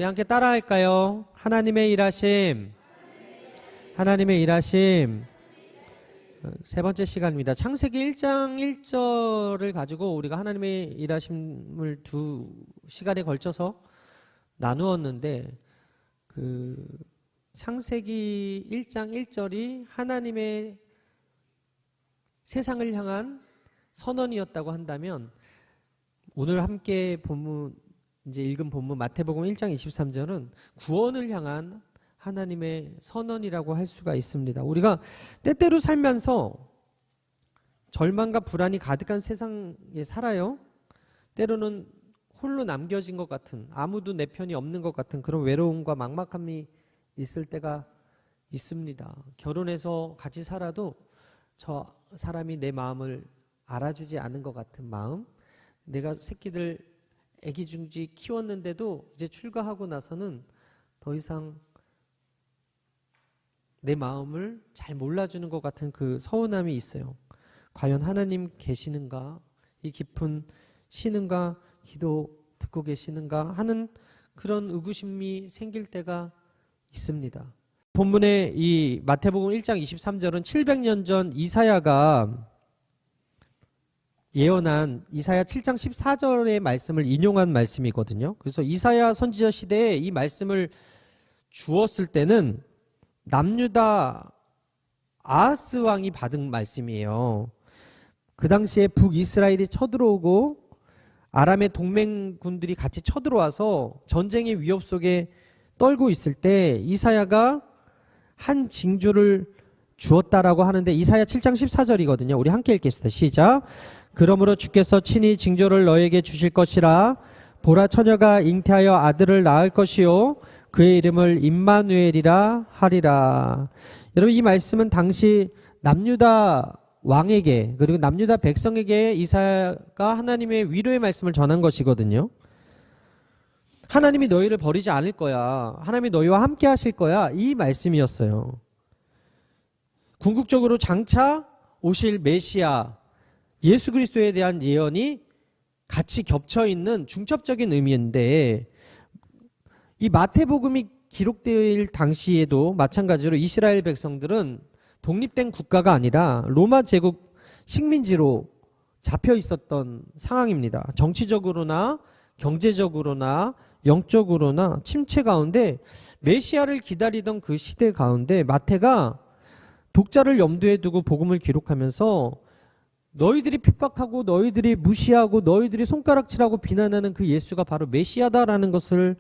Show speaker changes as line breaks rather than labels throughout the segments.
우리 함께 따라할까요? 하나님의 일하심. 하나님의 일하심. 세 번째 시간입니다. 창세기 1장 1절을 가지고 우리가 하나님의 일하심을 두 시간에 걸쳐서 나누었는데, 그 창세기 1장 1절이 하나님의 세상을 향한 선언이었다고 한다면, 오늘 함께 본문, 이제 읽은 본문 마태복음 1장 23절은 구원을 향한 하나님의 선언이라고 할 수가 있습니다. 우리가 때때로 살면서 절망과 불안이 가득한 세상에 살아요. 때로는 홀로 남겨진 것 같은, 아무도 내 편이 없는 것 같은 그런 외로움과 막막함이 있을 때가 있습니다. 결혼해서 같이 살아도 저 사람이 내 마음을 알아주지 않은 것 같은 마음, 내가 새끼들 애기 중지 키웠는데도 이제 출가하고 나서는 더 이상 내 마음을 잘 몰라주는 것 같은 그 서운함이 있어요. 과연 하나님 계시는가? 이 깊은 신은가? 기도 듣고 계시는가? 하는 그런 의구심이 생길 때가 있습니다. 본문의 이 마태복음 1장 23절은 700년 전 이사야가 예언한 이사야 7장 14절의 말씀을 인용한 말씀이거든요. 그래서 이사야 선지자 시대에 이 말씀을 주었을 때는 남유다 아하스 왕이 받은 말씀이에요. 그 당시에 북이스라엘이 쳐들어오고 아람의 동맹군들이 같이 쳐들어와서 전쟁의 위협 속에 떨고 있을 때 이사야가 한 징조를 주었다라고 하는데, 이사야 7장 14절이거든요. 우리 함께 읽겠습니다. 시작. 그러므로 주께서 친히 징조를 너에게 주실 것이라. 보라, 처녀가 잉태하여 아들을 낳을 것이요 그의 이름을 임마누엘이라 하리라. 여러분, 이 말씀은 당시 남유다 왕에게, 그리고 남유다 백성에게 이사야가 하나님의 위로의 말씀을 전한 것이거든요. 하나님이 너희를 버리지 않을 거야, 하나님이 너희와 함께 하실 거야, 이 말씀이었어요. 궁극적으로 장차 오실 메시아 예수 그리스도에 대한 예언이 같이 겹쳐 있는 중첩적인 의미인데, 이 마태복음이 기록될 당시에도 마찬가지로 이스라엘 백성들은 독립된 국가가 아니라 로마 제국 식민지로 잡혀 있었던 상황입니다. 정치적으로나 경제적으로나 영적으로나 침체 가운데 메시아를 기다리던 그 시대 가운데 마태가 독자를 염두에 두고 복음을 기록하면서 너희들이 핍박하고 너희들이 무시하고 너희들이 손가락질하고 비난하는 그 예수가 바로 메시아다라는 것을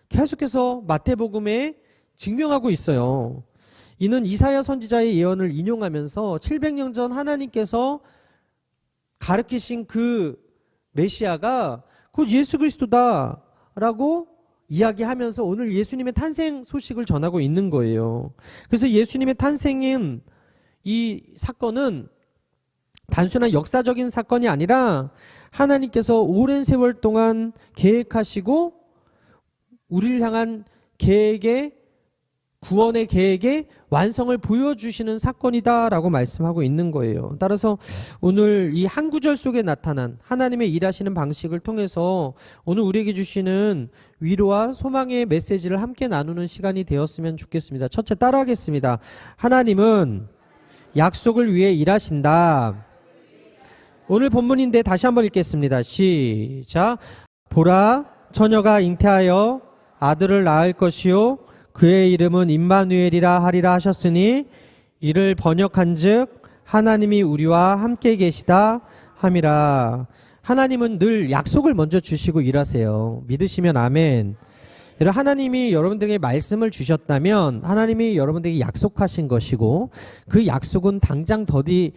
계속해서 마태복음에 증명하고 있어요. 이는 이사야 선지자의 예언을 인용하면서 700년 전 하나님께서 가르치신 그 메시아가 곧 예수 그리스도다라고 이야기하면서 오늘 예수님의 탄생 소식을 전하고 있는 거예요. 그래서 예수님의 탄생인 이 사건은 단순한 역사적인 사건이 아니라 하나님께서 오랜 세월 동안 계획하시고 우리를 향한 계획의, 구원의 계획의 완성을 보여주시는 사건이다라고 말씀하고 있는 거예요. 따라서 오늘 이 한 구절 속에 나타난 하나님의 일하시는 방식을 통해서 오늘 우리에게 주시는 위로와 소망의 메시지를 함께 나누는 시간이 되었으면 좋겠습니다. 첫째, 따라하겠습니다. 하나님은 약속을 위해 일하신다. 오늘 본문인데 다시 한번 읽겠습니다. 시작. 보라, 처녀가 잉태하여 아들을 낳을 것이요 그의 이름은 임마누엘이라 하리라 하셨으니, 이를 번역한즉 하나님이 우리와 함께 계시다 함이라. 하나님은 늘 약속을 먼저 주시고 일하세요. 믿으시면 아멘. 여러분, 하나님이 여러분들에게 말씀을 주셨다면 하나님이 여러분들에게 약속하신 것이고, 그 약속은 당장 더디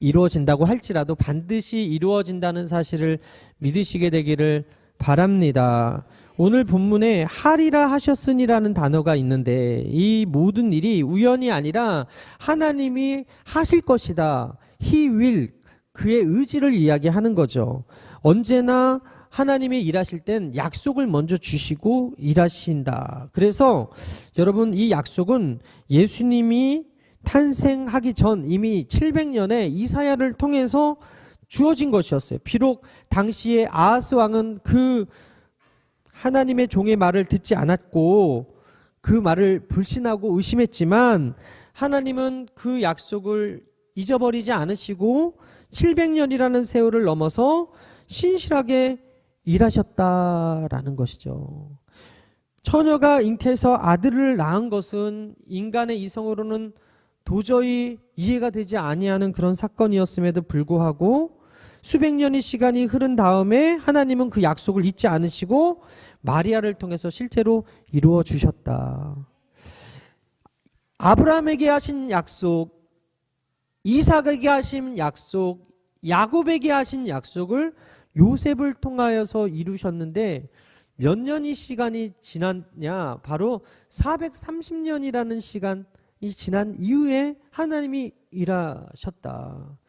이루어진다고 할지라도 반드시 이루어진다는 사실을 믿으시게 되기를 바랍니다. 오늘 본문에 하리라 하셨으니라는 단어가 있는데, 이 모든 일이 우연이 아니라 하나님이 하실 것이다. He will, 그의 의지를 이야기하는 거죠. 언제나 하나님이 일하실 땐 약속을 먼저 주시고 일하신다. 그래서 여러분, 이 약속은 예수님이 탄생하기 전 이미 700년에 이사야를 통해서 주어진 것이었어요. 비록 당시에 아하스 왕은 그 하나님의 종의 말을 듣지 않았고 그 말을 불신하고 의심했지만 하나님은 그 약속을 잊어버리지 않으시고 700년이라는 세월을 넘어서 신실하게 일하셨다라는 것이죠. 처녀가 잉태해서 아들을 낳은 것은 인간의 이성으로는 도저히 이해가 되지 아니하는 그런 사건이었음에도 불구하고 수백 년의 시간이 흐른 다음에 하나님은 그 약속을 잊지 않으시고 마리아를 통해서 실제로 이루어 주셨다. 아브라함에게 하신 약속, 이삭에게 하신 약속, 야곱에게 하신 약속을 요셉을 통하여서 이루셨는데 몇 년의 시간이 지났냐? 바로 430년이라는 시간이 지난 이후에 하나님이 일하셨다.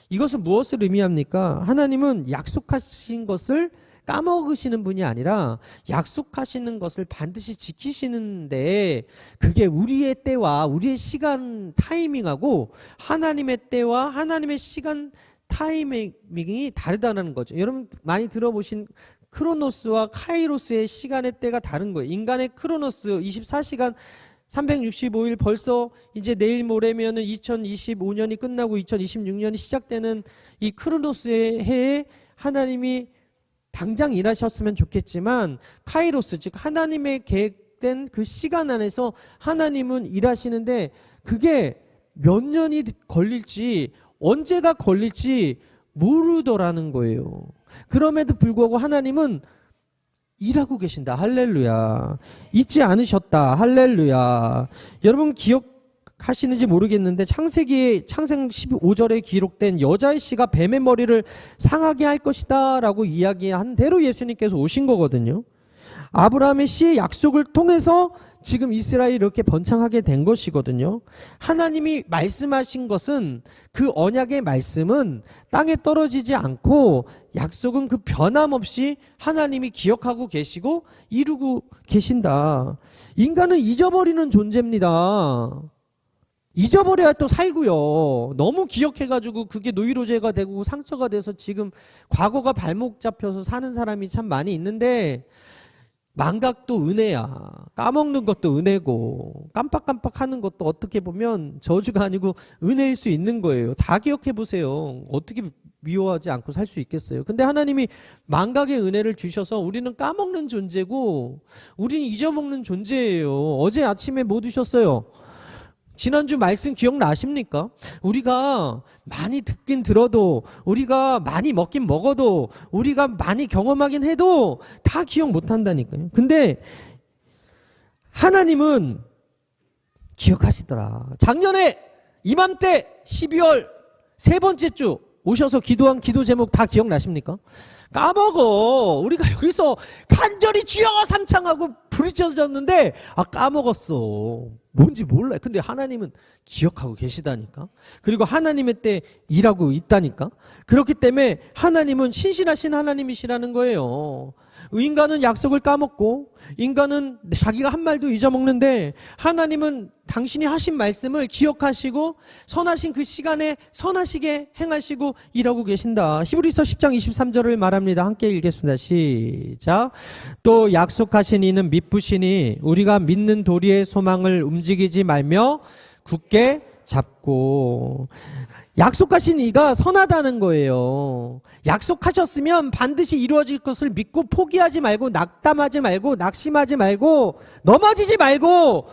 이것은 무엇을 의미합니까? 하나님은 약속하신 것을 까먹으시는 분이 아니라 약속하시는 것을 반드시 지키시는데 그게 우리의 때와 우리의 시간 타이밍하고 하나님의 때와 하나님의 시간 타이밍이 다르다는 거죠. 여러분 많이 들어보신 크로노스와 카이로스의 시간의 때가 다른 거예요. 인간의 크로노스 24시간 365일 벌써 이제 내일 모레면은 2025년이 끝나고 2026년이 시작되는 이 크로노스의 해에 하나님이 당장 일하셨으면 좋겠지만 카이로스 즉 하나님의 계획된 그 시간 안에서 하나님은 일하시는데 그게 몇 년이 걸릴지 언제가 걸릴지 모르더라는 거예요. 그럼에도 불구하고 하나님은 일하고 계신다. 할렐루야. 잊지 않으셨다. 할렐루야. 여러분 기억하시는지 모르겠는데 창세기 창세기 15절에 기록된 여자의 씨가 뱀의 머리를 상하게 할 것이다 라고 이야기한 대로 예수님께서 오신 거거든요. 아브라함의 씨의 약속을 통해서 지금 이스라엘이 이렇게 번창하게 된 것이거든요. 하나님이 말씀하신 것은 그 언약의 말씀은 땅에 떨어지지 않고 약속은 그 변함없이 하나님이 기억하고 계시고 이루고 계신다. 인간은 잊어버리는 존재입니다. 잊어버려야 또 살고요. 너무 기억해가지고 그게 노이로제가 되고 상처가 돼서 지금 과거가 발목 잡혀서 사는 사람이 참 많이 있는데 망각도 은혜야. 까먹는 것도 은혜고 깜빡깜빡하는 것도 어떻게 보면 저주가 아니고 은혜일 수 있는 거예요. 다 기억해 보세요. 어떻게 미워하지 않고 살 수 있겠어요. 근데 하나님이 망각의 은혜를 주셔서 우리는 까먹는 존재고 우리는 잊어먹는 존재예요. 어제 아침에 뭐 드셨어요? 지난주 말씀 기억나십니까? 우리가 많이 듣긴 들어도 우리가 많이 먹긴 먹어도 우리가 많이 경험하긴 해도 다 기억 못한다니까요. 근데 하나님은 기억하시더라. 작년에 이맘때 12월 세 번째 주 오셔서 기도한 기도 제목 다 기억나십니까? 까먹어. 우리가 여기서 간절히 주여 삼창하고 부르짖었는데 까먹었어. 뭔지 몰라요. 근데 하나님은 기억하고 계시다니까. 그리고 하나님의 때 일하고 있다니까. 그렇기 때문에 하나님은 신실하신 하나님이시라는 거예요. 인간은 약속을 까먹고 인간은 자기가 한 말도 잊어먹는데 하나님은 당신이 하신 말씀을 기억하시고 선하신 그 시간에 선하시게 행하시고 일하고 계신다. 히브리서 10장 23절을 말합니다. 함께 읽겠습니다. 시작. 또 약속하신 이는 미쁘시니 우리가 믿는 도리의 소망을 움직이지 말며 굳게 잡고. 약속하신 이가 선하다는 거예요. 약속하셨으면 반드시 이루어질 것을 믿고 포기하지 말고 낙담하지 말고 낙심하지 말고 넘어지지 말고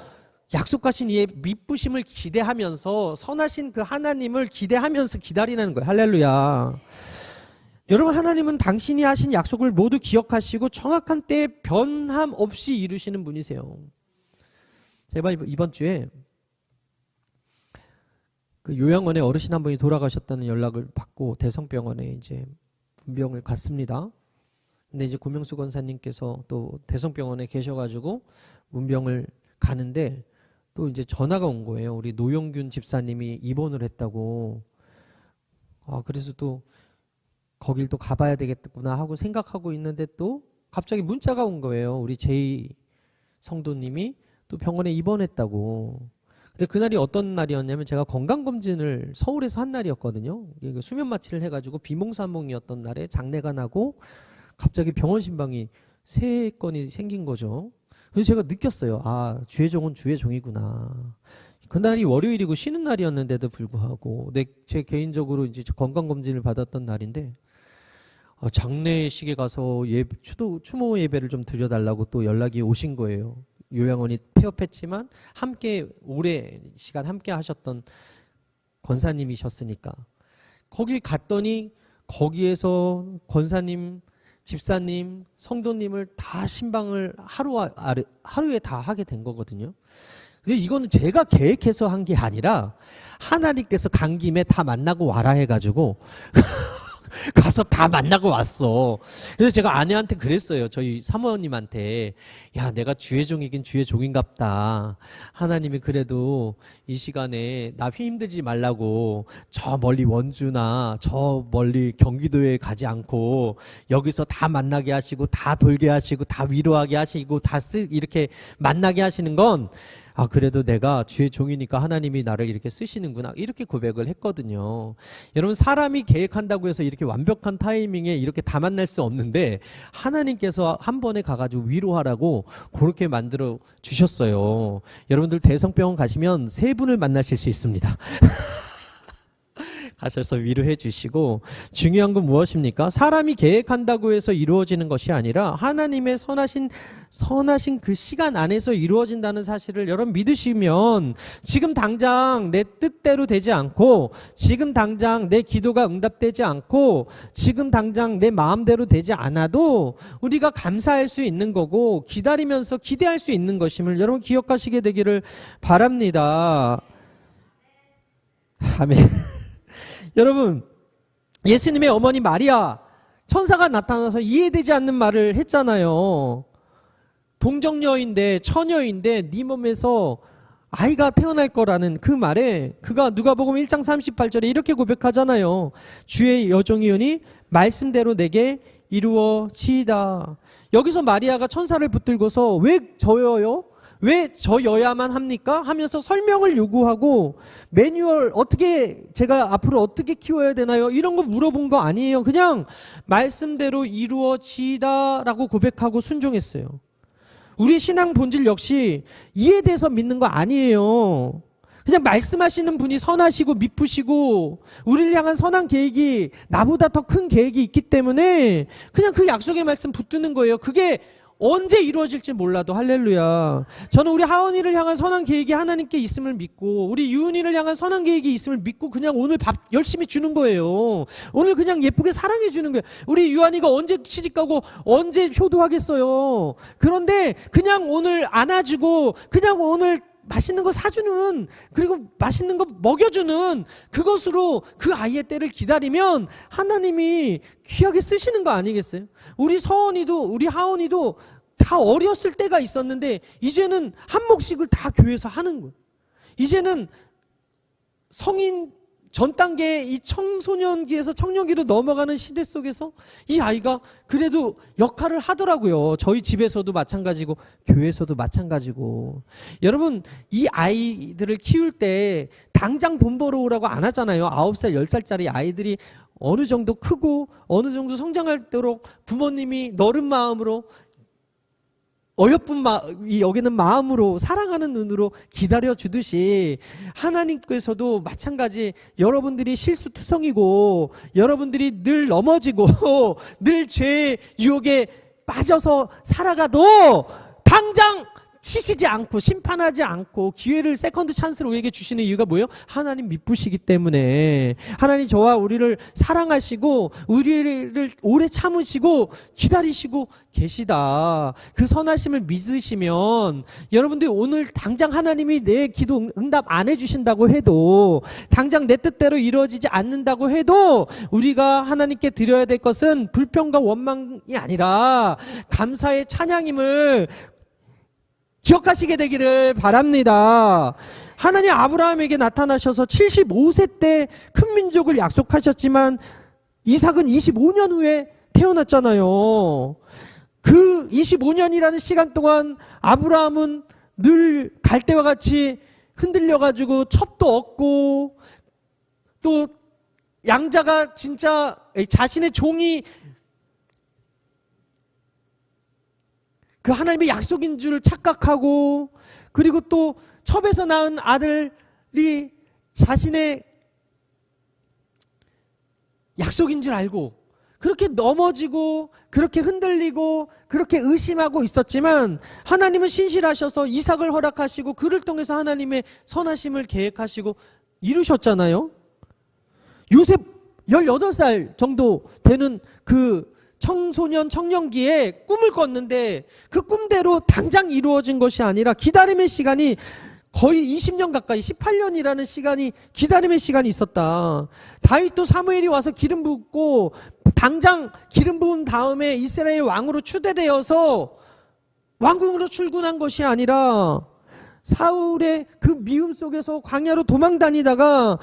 약속하신 이의 미쁘심을 기대하면서 선하신 그 하나님을 기대하면서 기다리는 거예요. 할렐루야. 여러분 하나님은 당신이 하신 약속을 모두 기억하시고 정확한 때에 변함 없이 이루시는 분이세요. 제가 이번 주에 그 요양원에 어르신 한 분이 돌아가셨다는 연락을 받고 대성병원에 이제 문병을 갔습니다. 근데 이제 고명수 권사님께서 또 대성병원에 계셔가지고 문병을 가는데 또 이제 전화가 온 거예요. 우리 노영균 집사님이 입원을 했다고. 그래서 또 거길 또 가봐야 되겠구나 하고 생각하고 있는데 또 갑자기 문자가 온 거예요. 우리 제이 성도님이 또 병원에 입원했다고. 근데 그날이 어떤 날이었냐면 제가 건강검진을 서울에서 한 날이었거든요. 수면 마취를 해가지고 비몽사몽이었던 날에 장내가 나고 갑자기 병원 신방이 세 건이 생긴 거죠. 그래서 제가 느꼈어요. 아, 주의 종은 주의 종이구나. 그날이 월요일이고 쉬는 날이었는데도 불구하고 제 개인적으로 이제 건강검진을 받았던 날인데 장례식에 가서 추모 예배를 좀 드려달라고 또 연락이 오신 거예요. 요양원이 폐업했지만 함께 오래 시간 함께 하셨던 권사님이셨으니까 거기 갔더니 거기에서 권사님, 집사님, 성도님을 다 신방을 하루에 다 하게 된 거거든요. 근데 이거는 제가 계획해서 한 게 아니라 하나님께서 간 김에 다 만나고 와라 해가지고 가서 다 만나고 왔어. 그래서 제가 아내한테 그랬어요. 저희 사모님한테. 야, 내가 주의 종이긴 주의 종인갑다. 하나님이 그래도 이 시간에 나 힘들지 말라고 저 멀리 원주나 저 멀리 경기도에 가지 않고 여기서 다 만나게 하시고 다 돌게 하시고 다 위로하게 하시고 이렇게 만나게 하시는 건 그래도 내가 주의 종이니까 하나님이 나를 이렇게 쓰시는구나 이렇게 고백을 했거든요. 여러분, 사람이 계획한다고 해서 이렇게 완벽한 타이밍에 이렇게 다 만날 수 없는데 하나님께서 한 번에 가가지고 위로하라고 그렇게 만들어 주셨어요. 여러분들 대성병원 가시면 세 분을 만나실 수 있습니다. 가셔서 위로해 주시고, 중요한 건 무엇입니까? 사람이 계획한다고 해서 이루어지는 것이 아니라 하나님의 선하신 그 시간 안에서 이루어진다는 사실을 여러분 믿으시면 지금 당장 내 뜻대로 되지 않고 지금 당장 내 기도가 응답되지 않고 지금 당장 내 마음대로 되지 않아도 우리가 감사할 수 있는 거고 기다리면서 기대할 수 있는 것임을 여러분 기억하시게 되기를 바랍니다. 아멘. 여러분, 예수님의 어머니 마리아, 천사가 나타나서 이해되지 않는 말을 했잖아요. 동정녀인데 처녀인데 네 몸에서 아이가 태어날 거라는 그 말에 그가 누가복음 1장 38절에 이렇게 고백하잖아요. 주의 여종이오니 말씀대로 내게 이루어지이다. 여기서 마리아가 천사를 붙들고서 왜 저여요? 왜 저여야만 합니까? 하면서 설명을 요구하고 매뉴얼 어떻게 제가 앞으로 어떻게 키워야 되나요? 이런 거 물어본 거 아니에요. 그냥 말씀대로 이루어지다라고 고백하고 순종했어요. 우리 신앙 본질 역시 이해돼서 믿는 거 아니에요. 그냥 말씀하시는 분이 선하시고 미쁘시고 우리를 향한 선한 계획이 나보다 더 큰 계획이 있기 때문에 그냥 그 약속의 말씀 붙드는 거예요. 그게 언제 이루어질지 몰라도 할렐루야. 저는 우리 하은이를 향한 선한 계획이 하나님께 있음을 믿고 우리 유은이를 향한 선한 계획이 있음을 믿고 그냥 오늘 밥 열심히 주는 거예요. 오늘 그냥 예쁘게 사랑해 주는 거예요. 우리 유한이가 언제 시집가고 언제 효도하겠어요. 그런데 그냥 오늘 안아주고 그냥 오늘 맛있는 거 사주는, 그리고 맛있는 거 먹여주는 그것으로 그 아이의 때를 기다리면 하나님이 귀하게 쓰시는 거 아니겠어요? 우리 서원이도 우리 하원이도 다 어렸을 때가 있었는데 이제는 한 몫씩을 다 교회에서 하는 거예요. 이제는 성인 전 단계의 이 청소년기에서 청년기로 넘어가는 시대 속에서 이 아이가 그래도 역할을 하더라고요. 저희 집에서도 마찬가지고 교회에서도 마찬가지고. 여러분, 이 아이들을 키울 때 당장 돈 벌어오라고 안 하잖아요. 9살, 10살짜리 아이들이 어느 정도 크고 어느 정도 성장할도록 부모님이 너른 마음으로 어여쁜 여기는 마음으로 사랑하는 눈으로 기다려주듯이 하나님께서도 마찬가지 여러분들이 실수투성이고 여러분들이 늘 넘어지고 늘 죄의 유혹에 빠져서 살아가도 당장 치시지 않고 심판하지 않고 기회를 세컨드 찬스로 우리에게 주시는 이유가 뭐예요? 하나님 미쁘시기 때문에. 하나님 저와 우리를 사랑하시고 우리를 오래 참으시고 기다리시고 계시다. 그 선하심을 믿으시면 여러분들이 오늘 당장 하나님이 내 기도 응답 안 해주신다고 해도 당장 내 뜻대로 이루어지지 않는다고 해도 우리가 하나님께 드려야 될 것은 불평과 원망이 아니라 감사의 찬양임을 기억하시게 되기를 바랍니다. 하나님 아브라함에게 나타나셔서 75세 때 큰 민족을 약속하셨지만 이삭은 25년 후에 태어났잖아요. 그 25년이라는 시간 동안 아브라함은 늘 갈대와 같이 흔들려가지고 첩도 얻고 또 양자가 진짜 자신의 종이 그 하나님의 약속인 줄 착각하고, 그리고 또 첩에서 낳은 아들이 자신의 약속인 줄 알고 그렇게 넘어지고 그렇게 흔들리고 그렇게 의심하고 있었지만, 하나님은 신실하셔서 이삭을 허락하시고 그를 통해서 하나님의 선하심을 계획하시고 이루셨잖아요. 요셉 18살 정도 되는 그 청소년 청년기에 꿈을 꿨는데 그 꿈대로 당장 이루어진 것이 아니라 기다림의 시간이 거의 20년 가까이, 18년이라는 시간이, 기다림의 시간이 있었다. 다윗도 사무엘이 와서 기름 붓고 당장 기름 부은 다음에 이스라엘 왕으로 추대되어서 왕궁으로 출근한 것이 아니라 사울의 그 미움 속에서 광야로 도망 다니다가,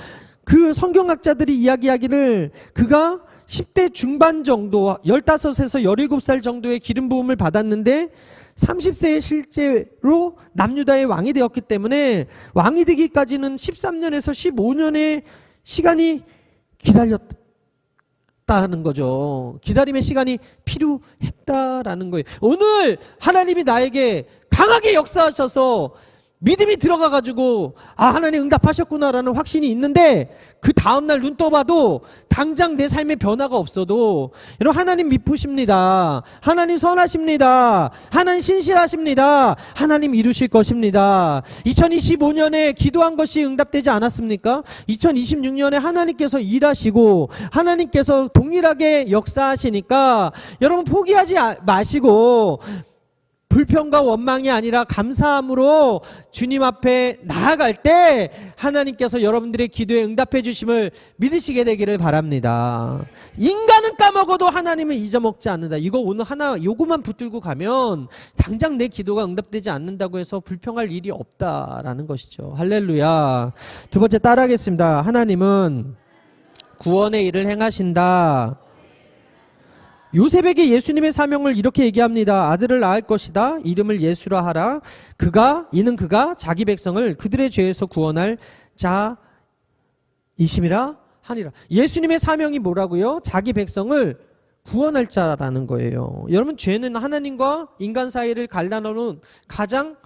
그 성경학자들이 이야기하기를 그가 10대 중반 정도, 15에서 17살 정도의 기름 부음을 받았는데 30세에 실제로 남유다의 왕이 되었기 때문에 왕이 되기까지는 13년에서 15년의 시간이 기다렸다는 거죠. 기다림의 시간이 필요했다라는 거예요. 오늘 하나님이 나에게 강하게 역사하셔서 믿음이 들어가가지고 하나님 응답하셨구나라는 확신이 있는데, 그 다음날 눈 떠봐도 당장 내 삶에 변화가 없어도, 여러분, 하나님 미쁘십니다. 하나님 선하십니다. 하나님 신실하십니다. 하나님 이루실 것입니다. 2025년에 기도한 것이 응답되지 않았습니까? 2026년에 하나님께서 일하시고 하나님께서 동일하게 역사하시니까 여러분 포기하지 마시고 불평과 원망이 아니라 감사함으로 주님 앞에 나아갈 때 하나님께서 여러분들의 기도에 응답해 주심을 믿으시게 되기를 바랍니다. 인간은 까먹어도 하나님은 잊어먹지 않는다. 이거 오늘 하나 요거만 붙들고 가면 당장 내 기도가 응답되지 않는다고 해서 불평할 일이 없다라는 것이죠. 할렐루야. 두 번째 따라하겠습니다. 하나님은 구원의 일을 행하신다. 요셉에게 예수님의 사명을 이렇게 얘기합니다. 아들을 낳을 것이다. 이름을 예수라 하라. 이는 그가 자기 백성을 그들의 죄에서 구원할 자이심이라 하니라. 예수님의 사명이 뭐라고요? 자기 백성을 구원할 자라는 거예요. 여러분, 죄는 하나님과 인간 사이를 갈라놓는 가장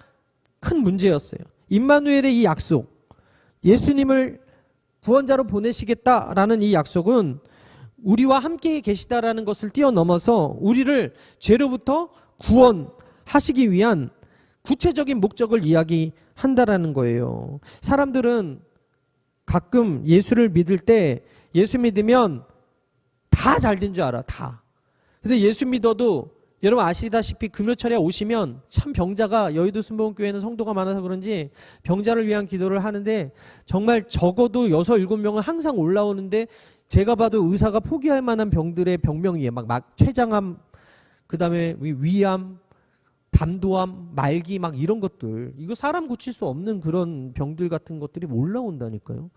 큰 문제였어요. 임마누엘의 이 약속, 예수님을 구원자로 보내시겠다라는 이 약속은 우리와 함께 계시다라는 것을 뛰어넘어서 우리를 죄로부터 구원하시기 위한 구체적인 목적을 이야기한다라는 거예요. 사람들은 가끔 예수를 믿을 때 예수 믿으면 다 잘 된 줄 알아. 다. 근데 예수 믿어도 여러분 아시다시피 금요철에 오시면 참 병자가, 여의도 순복음교회는 성도가 많아서 그런지 병자를 위한 기도를 하는데 정말 적어도 6, 7명은 항상 올라오는데, 제가 봐도 의사가 포기할 만한 병들의 병명이에요. 막 췌장암, 그 다음에 위암, 담도암, 말기 막 이런 것들. 이거 사람 고칠 수 없는 그런 병들 같은 것들이 올라온다니까요.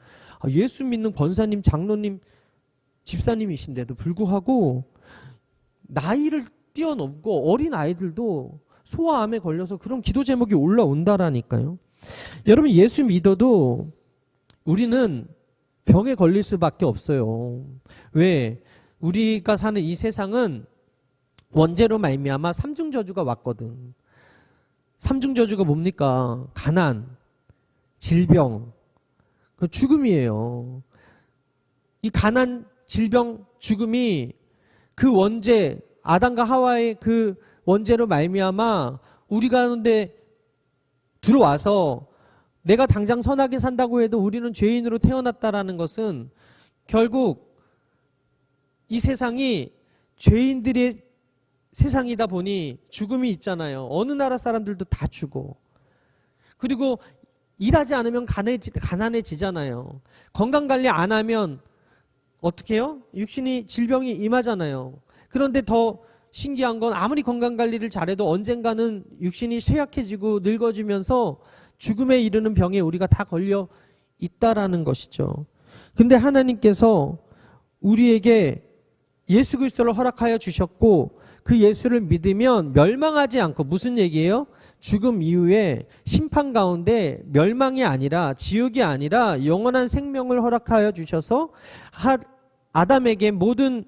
예수 믿는 권사님, 장로님, 집사님이신데도 불구하고 나이를 뛰어넘고 어린 아이들도 소아암에 걸려서 그런 기도 제목이 올라온다라니까요. 여러분, 예수 믿어도 우리는 병에 걸릴 수밖에 없어요. 왜? 우리가 사는 이 세상은 원죄로 말미암아 삼중저주가 왔거든. 삼중저주가 뭡니까? 가난, 질병, 죽음이에요. 이 가난, 질병, 죽음이 그 원죄, 아담과 하와의 그 원죄로 말미암아 우리 가운데 들어와서 내가 당장 선하게 산다고 해도 우리는 죄인으로 태어났다라는 것은 결국 이 세상이 죄인들의 세상이다 보니 죽음이 있잖아요. 어느 나라 사람들도 다 죽어. 그리고 일하지 않으면 가난해지잖아요. 건강관리 안 하면 어떻게 해요? 육신이 질병이 임하잖아요. 그런데 더 신기한 건 아무리 건강관리를 잘해도 언젠가는 육신이 쇠약해지고 늙어지면서 죽음에 이르는 병에 우리가 다 걸려 있다라는 것이죠. 근데 하나님께서 우리에게 예수 그리스도를 허락하여 주셨고 그 예수를 믿으면 멸망하지 않고, 무슨 얘기예요? 죽음 이후에 심판 가운데 멸망이 아니라, 지옥이 아니라 영원한 생명을 허락하여 주셔서 아담에게 모든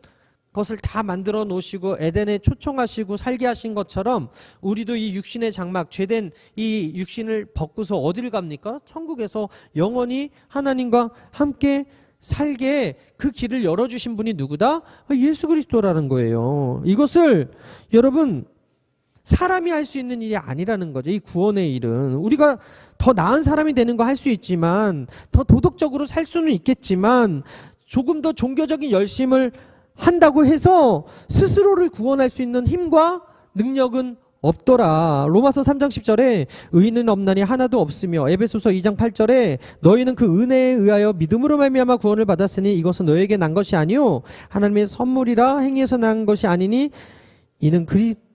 것을 다 만들어 놓으시고 에덴에 초청하시고 살게 하신 것처럼 우리도 이 육신의 장막, 죄된 이 육신을 벗고서 어디를 갑니까? 천국에서 영원히 하나님과 함께 살게 그 길을 열어주신 분이 누구다? 예수 그리스도라는 거예요. 이것을 여러분 사람이 할 수 있는 일이 아니라는 거죠. 이 구원의 일은 우리가 더 나은 사람이 되는 거 할 수 있지만, 더 도덕적으로 살 수는 있겠지만, 조금 더 종교적인 열심을 한다고 해서 스스로를 구원할 수 있는 힘과 능력은 없더라. 로마서 3장 10절에 의인은 없나니 하나도 없으며, 에베소서 2장 8절에 너희는 그 은혜에 의하여 믿음으로 말미암아 구원을 받았으니 이것은 너에게 난 것이 아니요 하나님의 선물이라 행위에서 난 것이 아니니 이는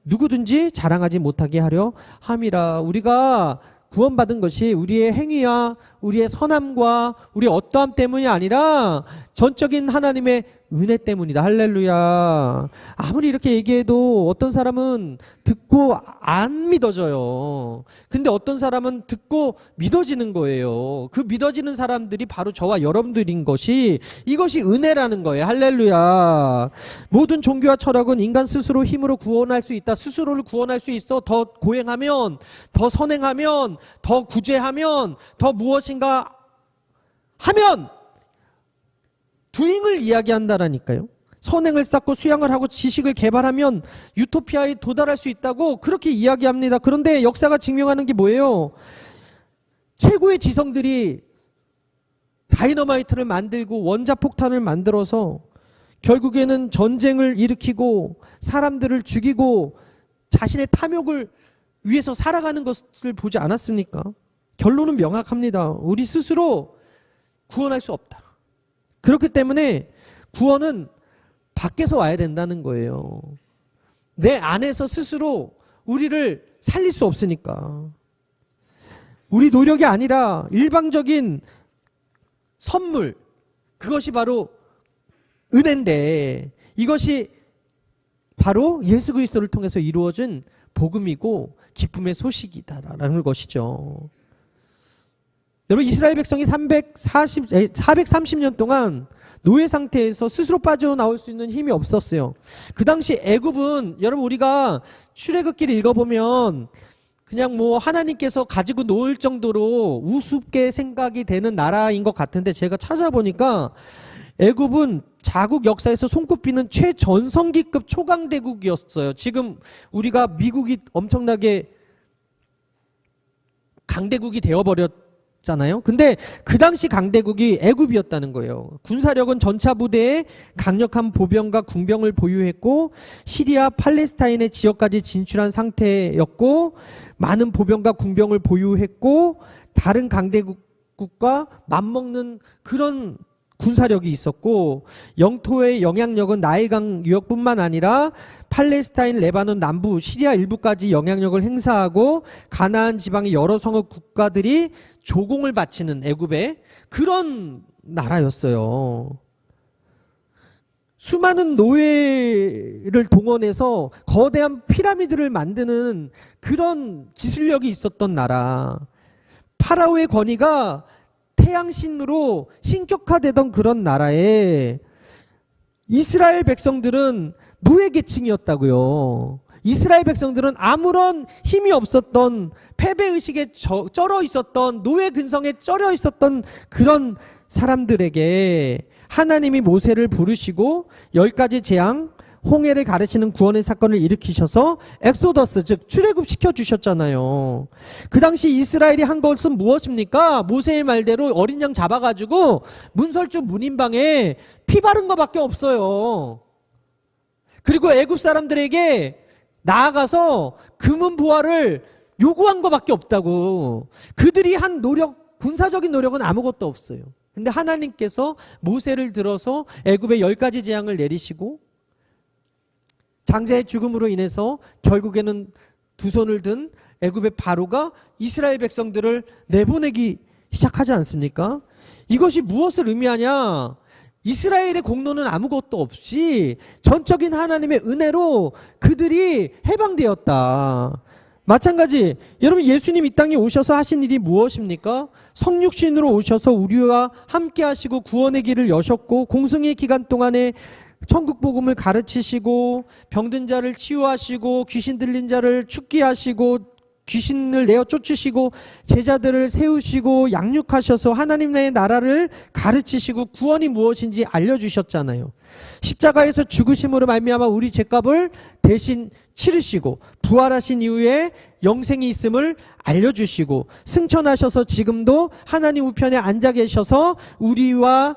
누구든지 자랑하지 못하게 하려 함이라. 우리가 구원받은 것이 우리의 행위와 우리의 선함과 우리의 어떠함 때문이 아니라 전적인 하나님의 은혜 때문이다. 할렐루야. 아무리 이렇게 얘기해도 어떤 사람은 듣고 안 믿어져요. 근데 어떤 사람은 듣고 믿어지는 거예요. 그 믿어지는 사람들이 바로 저와 여러분들인 것이, 이것이 은혜라는 거예요. 할렐루야. 모든 종교와 철학은 인간 스스로 힘으로 구원할 수 있다. 스스로를 구원할 수 있어. 더 고행하면, 더 선행하면, 더 구제하면, 더 무엇인가 하면 doing을 이야기한다라니까요. 선행을 쌓고 수양을 하고 지식을 개발하면 유토피아에 도달할 수 있다고 그렇게 이야기합니다. 그런데 역사가 증명하는 게 뭐예요? 최고의 지성들이 다이너마이트를 만들고 원자폭탄을 만들어서 결국에는 전쟁을 일으키고 사람들을 죽이고 자신의 탐욕을 위해서 살아가는 것을 보지 않았습니까? 결론은 명확합니다. 우리 스스로 구원할 수 없다. 그렇기 때문에 구원은 밖에서 와야 된다는 거예요. 내 안에서 스스로 우리를 살릴 수 없으니까. 우리 노력이 아니라 일방적인 선물, 그것이 바로 은혜인데, 이것이 바로 예수 그리스도를 통해서 이루어진 복음이고 기쁨의 소식이다라는 것이죠. 여러분, 이스라엘 백성이 430년 동안 노예 상태에서 스스로 빠져나올 수 있는 힘이 없었어요. 그 당시 애굽은, 여러분 우리가 출애굽기를 읽어보면 그냥 뭐 하나님께서 가지고 놓을 정도로 우습게 생각이 되는 나라인 것 같은데, 제가 찾아보니까 애굽은 자국 역사에서 손꼽히는 최전성기급 초강대국이었어요. 지금 우리가 미국이 엄청나게 강대국이 되어버렸잖아요. 근데 그 당시 강대국이 애굽이었다는 거예요. 군사력은 전차 부대에 강력한 보병과 궁병을 보유했고 시리아 팔레스타인의 지역까지 진출한 상태였고 많은 보병과 궁병을 보유했고 다른 강대국과 맞먹는 그런 군사력이 있었고, 영토의 영향력은 나일강 유역뿐만 아니라 팔레스타인, 레바논 남부, 시리아 일부까지 영향력을 행사하고 가나안 지방의 여러 성읍 국가들이 조공을 바치는 애굽의 그런 나라였어요. 수많은 노예를 동원해서 거대한 피라미드를 만드는 그런 기술력이 있었던 나라. 파라오의 권위가 태양신으로 신격화되던 그런 나라에 이스라엘 백성들은 노예 계층이었다고요. 이스라엘 백성들은 아무런 힘이 없었던, 패배의식에 쩔어 있었던, 노예 근성에 쩔어 있었던 그런 사람들에게 하나님이 모세를 부르시고 10가지 재앙, 홍해를 가르치는 구원의 사건을 일으키셔서 엑소더스, 즉 출애굽 시켜주셨잖아요. 그 당시 이스라엘이 한 것은 무엇입니까? 모세의 말대로 어린 양 잡아가지고 문설주 문인방에 피 바른 것밖에 없어요. 그리고 애굽 사람들에게 나아가서 금은 보화를 요구한 것밖에 없다고. 그들이 한 노력, 군사적인 노력은 아무것도 없어요. 근데 하나님께서 모세를 들어서 애굽의 10가지 재앙을 내리시고 장자의 죽음으로 인해서 결국에는 두 손을 든 애굽의 바로가 이스라엘 백성들을 내보내기 시작하지 않습니까? 이것이 무엇을 의미하냐? 이스라엘의 공로는 아무것도 없이 전적인 하나님의 은혜로 그들이 해방되었다. 마찬가지 여러분 예수님 이 땅에 오셔서 하신 일이 무엇입니까? 성육신으로 오셔서 우리와 함께 하시고 구원의 길을 여셨고 공생의 기간 동안에 천국 복음을 가르치시고 병든 자를 치유하시고 귀신 들린 자를 죽게 하시고 귀신을 내어 쫓으시고 제자들을 세우시고 양육하셔서 하나님의 나라를 가르치시고 구원이 무엇인지 알려주셨잖아요. 십자가에서 죽으심으로 말미암아 우리 죄값을 대신 치르시고 부활하신 이후에 영생이 있음을 알려주시고 승천하셔서 지금도 하나님 우편에 앉아 계셔서 우리와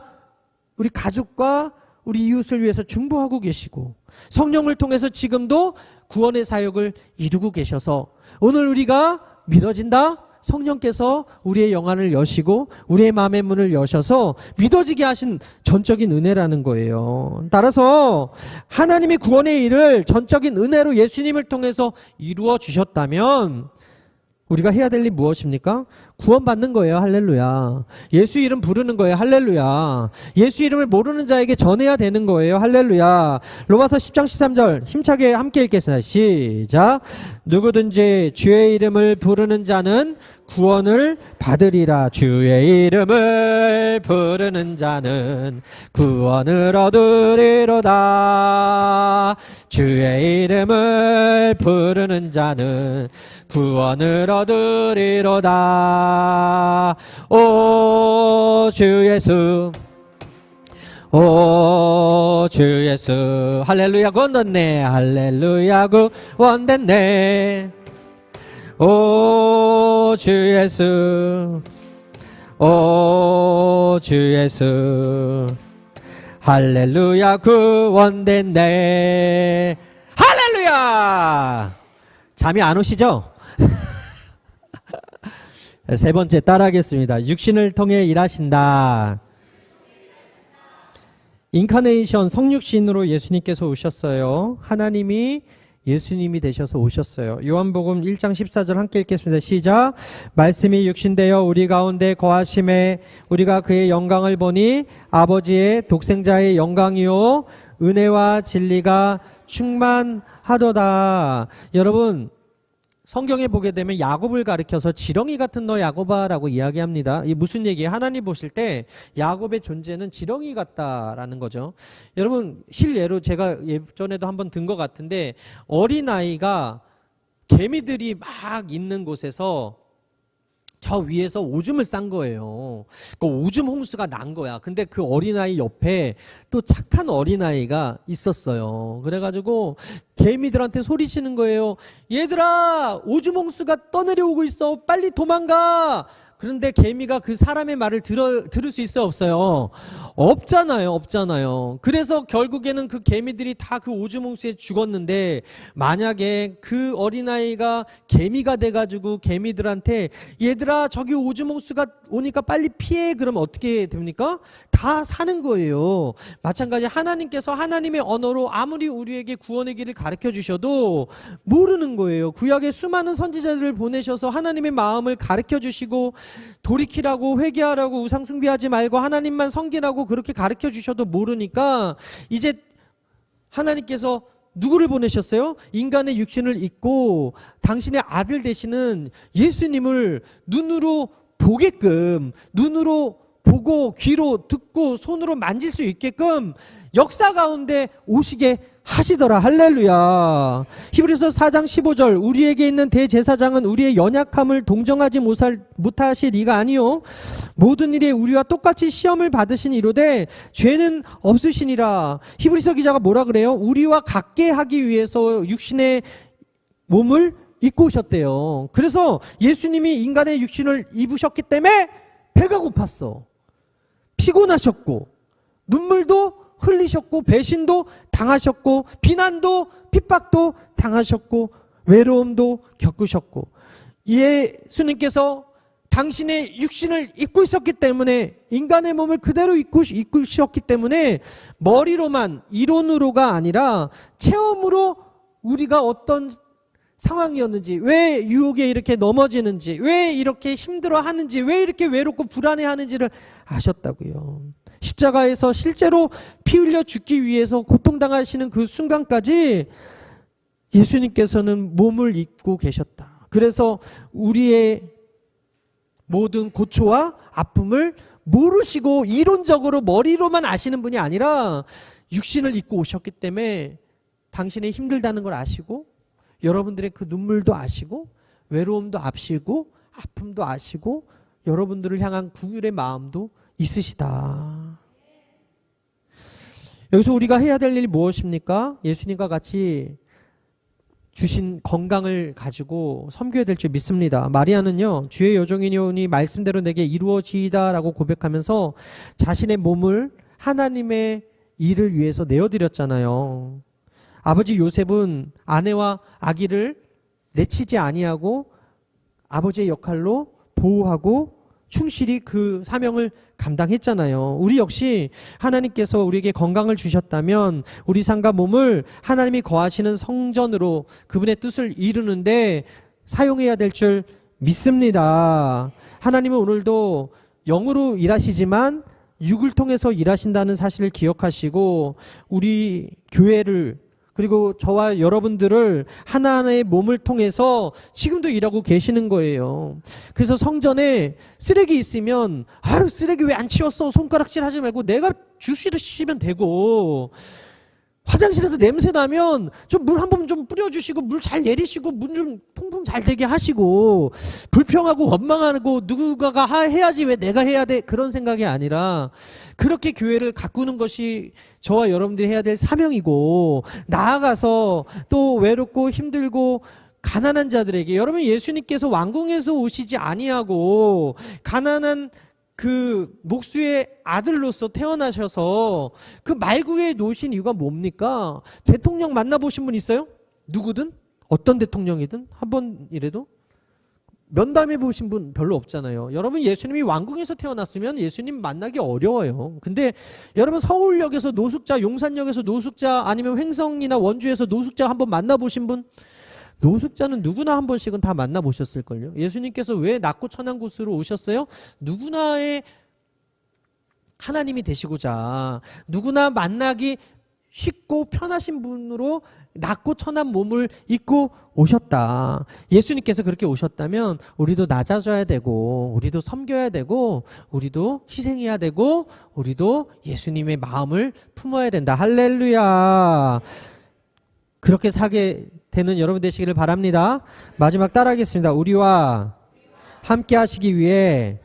우리 가족과 우리 이웃을 위해서 중보하고 계시고 성령을 통해서 지금도 구원의 사역을 이루고 계셔서 오늘 우리가 믿어진다? 성령께서 우리의 영안을 여시고 우리의 마음의 문을 여셔서 믿어지게 하신 전적인 은혜라는 거예요. 따라서 하나님의 구원의 일을 전적인 은혜로 예수님을 통해서 이루어 주셨다면 우리가 해야 될 일이 무엇입니까? 구원받는 거예요. 할렐루야. 예수 이름 부르는 거예요. 할렐루야. 예수 이름을 모르는 자에게 전해야 되는 거예요. 할렐루야. 로마서 10장 13절 힘차게 함께 읽겠습니다. 시작. 누구든지 주의 이름을 부르는 자는 구원을 받으리라. 주의 이름을 부르는 자는 구원을 얻으리로다. 주의 이름을 부르는 자는 구원을 얻으리로다. 오 주 예수, 오 주 예수. 할렐루야 구원됐네. 할렐루야 구원됐네. 오 주 예수, 오 주 예수. 할렐루야 구원됐네. 할렐루야. 잠이 안 오시죠? 세 번째 따라하겠습니다. 육신을 통해 일하신다. 인카네이션 성육신으로 예수님께서 오셨어요. 하나님이 예수님이 되셔서 오셨어요. 요한복음 1장 14절 함께 읽겠습니다. 시작. 말씀이 육신되어 우리 가운데 거하심에 우리가 그의 영광을 보니 아버지의 독생자의 영광이요 은혜와 진리가 충만하도다. 여러분 성경에 보게 되면 야곱을 가리켜서 지렁이 같은 너 야곱아라고 이야기합니다. 이 무슨 얘기예요? 하나님 보실 때 야곱의 존재는 지렁이 같다라는 거죠. 여러분 실례로 제가 예전에도 한번 든 것 같은데 어린아이가 개미들이 막 있는 곳에서 저 위에서 오줌을 싼 거예요. 그 오줌 홍수가 난 거야. 근데 그 어린아이 옆에 또 착한 어린아이가 있었어요. 그래가지고 개미들한테 소리치는 거예요. 얘들아, 오줌 홍수가 떠내려오고 있어. 빨리 도망가. 그런데 개미가 그 사람의 말을 들을 수 있어요, 없어요? 없잖아요. 그래서 결국에는 그 개미들이 다 그 오줌 홍수에 죽었는데 만약에 그 어린아이가 개미가 돼가지고 개미들한테 얘들아 저기 오줌 홍수가 오니까 빨리 피해 그러면 어떻게 됩니까? 다 사는 거예요. 마찬가지 하나님께서 하나님의 언어로 아무리 우리에게 구원의 길을 가르쳐 주셔도 모르는 거예요. 구약에 수많은 선지자들을 보내셔서 하나님의 마음을 가르쳐 주시고 돌이키라고 회개하라고 우상 숭배하지 말고 하나님만 섬기라고 그렇게 가르쳐 주셔도 모르니까 이제 하나님께서 누구를 보내셨어요? 인간의 육신을 입고 당신의 아들 되시는 예수님을 눈으로 보게끔 눈으로 보고 귀로 듣고 손으로 만질 수 있게끔 역사 가운데 오시게 하시더라. 할렐루야. 히브리서 4장 15절 우리에게 있는 대제사장은 우리의 연약함을 동정하지 못하실 이가 아니요 모든 일에 우리와 똑같이 시험을 받으신 이로되 죄는 없으시니라. 히브리서 기자가 뭐라 그래요? 우리와 같게 하기 위해서 육신의 몸을 입고 오셨대요. 그래서 예수님이 인간의 육신을 입으셨기 때문에 배가 고팠어. 피곤하셨고 눈물도 흘리셨고 배신도 당하셨고 비난도 핍박도 당하셨고 외로움도 겪으셨고 예수님께서 당신의 육신을 입고 있었기 때문에 인간의 몸을 그대로 입고 있었기 때문에 머리로만 이론으로가 아니라 체험으로 우리가 어떤 상황이었는지 왜 유혹에 이렇게 넘어지는지 왜 이렇게 힘들어하는지 왜 이렇게 외롭고 불안해하는지를 아셨다고요. 십자가에서 실제로 피 흘려 죽기 위해서 고통당하시는 그 순간까지 예수님께서는 몸을 입고 계셨다. 그래서 우리의 모든 고초와 아픔을 모르시고 이론적으로 머리로만 아시는 분이 아니라 육신을 입고 오셨기 때문에 당신이 힘들다는 걸 아시고 여러분들의 그 눈물도 아시고 외로움도 아시고 아픔도 아시고 여러분들을 향한 긍휼의 마음도 있으시다. 여기서 우리가 해야 될 일이 무엇입니까? 예수님과 같이 주신 건강을 가지고 섬겨야 될 줄 믿습니다. 마리아는요, 주의 여종이니 말씀대로 내게 이루어지이다 라고 고백하면서 자신의 몸을 하나님의 일을 위해서 내어드렸잖아요. 아버지 요셉은 아내와 아기를 내치지 아니하고 아버지의 역할로 보호하고 충실히 그 사명을 감당했잖아요. 우리 역시 하나님께서 우리에게 건강을 주셨다면 우리 삶과 몸을 하나님이 거하시는 성전으로 그분의 뜻을 이루는데 사용해야 될 줄 믿습니다. 하나님은 오늘도 영으로 일하시지만 육을 통해서 일하신다는 사실을 기억하시고 우리 교회를 그리고 저와 여러분들을 하나의 몸을 통해서 지금도 일하고 계시는 거예요. 그래서 성전에 쓰레기 있으면 아유 쓰레기 왜 안 치웠어? 손가락질 하지 말고 내가 주시면 되고, 화장실에서 냄새 나면 좀 물 한 번 좀 뿌려주시고 물 잘 내리시고 문 좀 통풍 잘 되게 하시고, 불평하고 원망하고 누군가가 해야지 왜 내가 해야 돼 그런 생각이 아니라 그렇게 교회를 가꾸는 것이 저와 여러분들이 해야 될 사명이고, 나아가서 또 외롭고 힘들고 가난한 자들에게, 여러분 예수님께서 왕궁에서 오시지 아니하고 가난한 그 목수의 아들로서 태어나셔서 그 말구에 놓으신 이유가 뭡니까? 대통령 만나보신 분 있어요? 누구든? 어떤 대통령이든 한 번이라도? 면담해 보신 분 별로 없잖아요. 여러분 예수님이 왕궁에서 태어났으면 예수님 만나기 어려워요. 근데 여러분 서울역에서 노숙자, 용산역에서 노숙자, 아니면 횡성이나 원주에서 노숙자 한번 만나보신 분? 노숙자는 누구나 한 번씩은 다 만나보셨을걸요. 예수님께서 왜 낮고 천한 곳으로 오셨어요? 누구나의 하나님이 되시고자 누구나 만나기 쉽고 편하신 분으로 낮고 천한 몸을 입고 오셨다. 예수님께서 그렇게 오셨다면 우리도 낮아져야 되고 우리도 섬겨야 되고 우리도 희생해야 되고 우리도 예수님의 마음을 품어야 된다. 할렐루야. 그렇게 사게 되는 여러분 되시기를 바랍니다. 마지막 따라하겠습니다. 우리와 함께 하시기 위해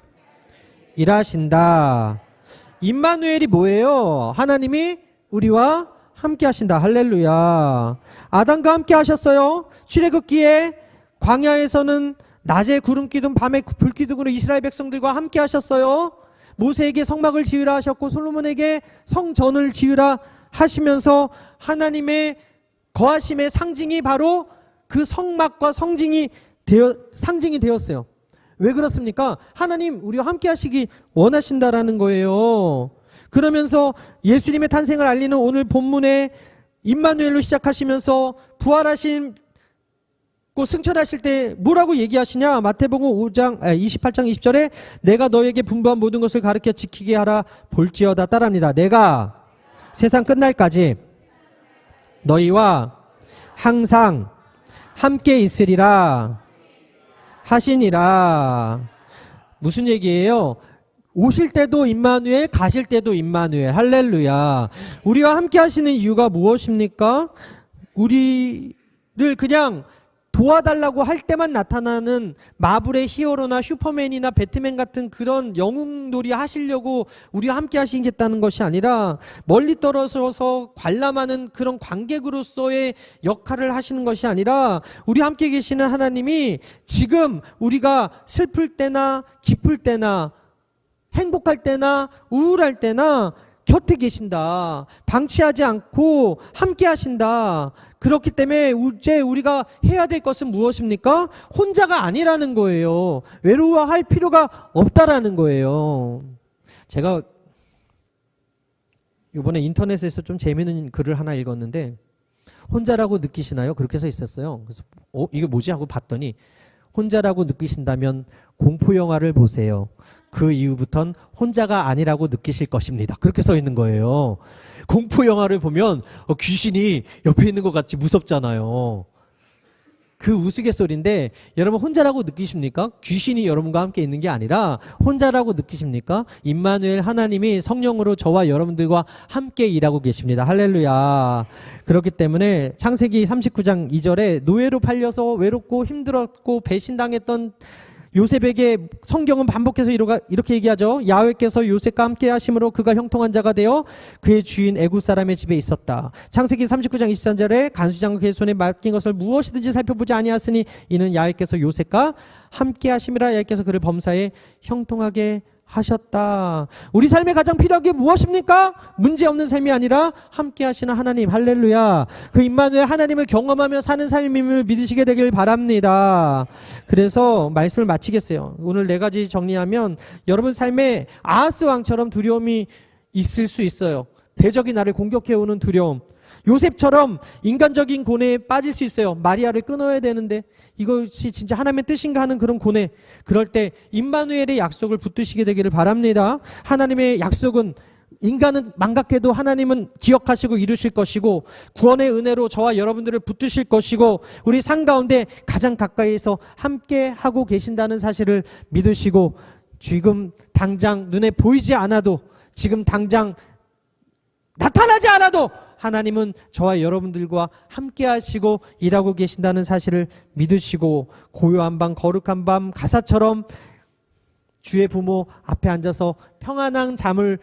일하신다. 임마누엘이 뭐예요? 하나님이 우리와 함께 하신다. 할렐루야. 아담과 함께 하셨어요. 출애굽기에 광야에서는 낮에 구름기둥 밤에 불기둥으로 이스라엘 백성들과 함께 하셨어요. 모세에게 성막을 지으라 하셨고 솔로몬에게 성전을 지으라 하시면서 하나님의 거하심의 상징이 바로 그 성막과 상징이 되었어요. 왜 그렇습니까? 하나님 우리와 함께 하시기 원하신다라는 거예요. 그러면서 예수님의 탄생을 알리는 오늘 본문에 임마누엘로 시작하시면서 부활하신 고 승천하실 때 뭐라고 얘기하시냐? 마태복음 28장 20절에 내가 너에게 분부한 모든 것을 가르쳐 지키게 하라 볼지어다. 따라합니다. 내가 세상 끝날까지 너희와 항상 함께 있으리라 하시니라. 무슨 얘기예요? 오실 때도 임마누엘, 가실 때도 임마누엘. 할렐루야. 우리와 함께 하시는 이유가 무엇입니까? 우리를 그냥 도와달라고 할 때만 나타나는 마블의 히어로나 슈퍼맨이나 배트맨 같은 그런 영웅놀이 하시려고 우리와 함께 하시겠다는 것이 아니라 멀리 떨어져서 관람하는 그런 관객으로서의 역할을 하시는 것이 아니라 우리와 함께 계시는 하나님이 지금 우리가 슬플 때나 기쁠 때나 행복할 때나 우울할 때나 곁에 계신다. 방치하지 않고 함께 하신다. 그렇기 때문에 이제 우리가 해야 될 것은 무엇입니까? 혼자가 아니라는 거예요. 외로워할 필요가 없다라는 거예요. 제가 이번에 인터넷에서 좀 재미있는 글을 하나 읽었는데 혼자라고 느끼시나요? 그렇게 써 있었어요. 그래서 이게 뭐지? 하고 봤더니 혼자라고 느끼신다면 공포영화를 보세요. 그 이후부턴 혼자가 아니라고 느끼실 것입니다. 그렇게 써 있는 거예요. 공포영화를 보면 귀신이 옆에 있는 것 같이 무섭잖아요. 그 우스갯소리인데 여러분 혼자라고 느끼십니까? 귀신이 여러분과 함께 있는 게 아니라 혼자라고 느끼십니까? 임마누엘 하나님이 성령으로 저와 여러분들과 함께 일하고 계십니다. 할렐루야. 그렇기 때문에 창세기 39장 2절에 노예로 팔려서 외롭고 힘들었고 배신당했던 요셉에게 성경은 반복해서 이렇게 얘기하죠. 야훼께서 요셉과 함께 하심으로 그가 형통한 자가 되어 그의 주인 애굽 사람의 집에 있었다. 창세기 39장 23절에 간수장과 그의 손에 맡긴 것을 무엇이든지 살펴보지 아니하였으니 이는 야훼께서 요셉과 함께 하심이라. 야훼께서 그를 범사에 형통하게 하셨다. 우리 삶에 가장 필요한 게 무엇입니까? 문제없는 삶이 아니라 함께 하시는 하나님. 할렐루야. 그 임마누엘 하나님을 경험하며 사는 삶임을 믿으시게 되길 바랍니다. 그래서 말씀을 마치겠어요. 오늘 4가지 정리하면 여러분 삶에 아하스 왕처럼 두려움이 있을 수 있어요. 대적이 나를 공격해오는 두려움. 요셉처럼 인간적인 고뇌에 빠질 수 있어요. 마리아를 끊어야 되는데 이것이 진짜 하나님의 뜻인가 하는 그런 고뇌. 그럴 때 임마누엘의 약속을 붙드시게 되기를 바랍니다. 하나님의 약속은 인간은 망각해도 하나님은 기억하시고 이루실 것이고 구원의 은혜로 저와 여러분들을 붙드실 것이고 우리 삶 가운데 가장 가까이에서 함께 하고 계신다는 사실을 믿으시고 지금 당장 눈에 보이지 않아도 지금 당장 나타나지 않아도 하나님은 저와 여러분들과 함께 하시고 일하고 계신다는 사실을 믿으시고 고요한 밤 거룩한 밤 가사처럼 주의 부모 앞에 앉아서 평안한 잠을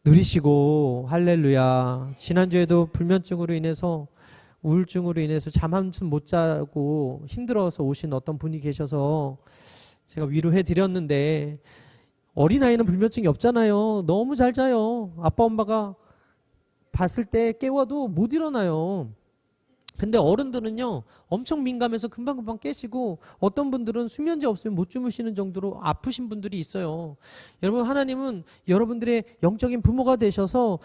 누리시고 할렐루야. 지난주에도 불면증으로 인해서 우울증으로 인해서 잠 한숨 못 자고 힘들어서 오신 어떤 분이 계셔서 제가 위로해 드렸는데 어린아이는 불면증이 없잖아요. 너무 잘 자요. 아빠 엄마가 봤을 때 깨워도 못 일어나요. 근데 어른들은요 엄청 민감해서 금방금방 깨시고 어떤 분들은 수면제 없으면 못 주무시는 정도로 아프신 분들이 있어요. 여러분 하나님은 여러분들의 영적인 부모가 되셔서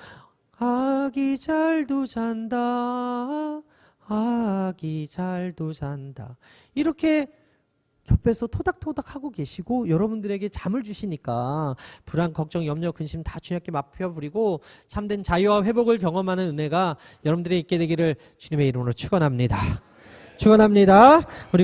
아기 잘도 잔다 아기 잘도 잔다 이렇게 옆에서 토닥토닥 하고 계시고 여러분들에게 잠을 주시니까 불안, 걱정, 염려, 근심 다 주님께 맡겨버리고 참된 자유와 회복을 경험하는 은혜가 여러분들에게 있게 되기를 주님의 이름으로 축원합니다. 축원합니다. 우리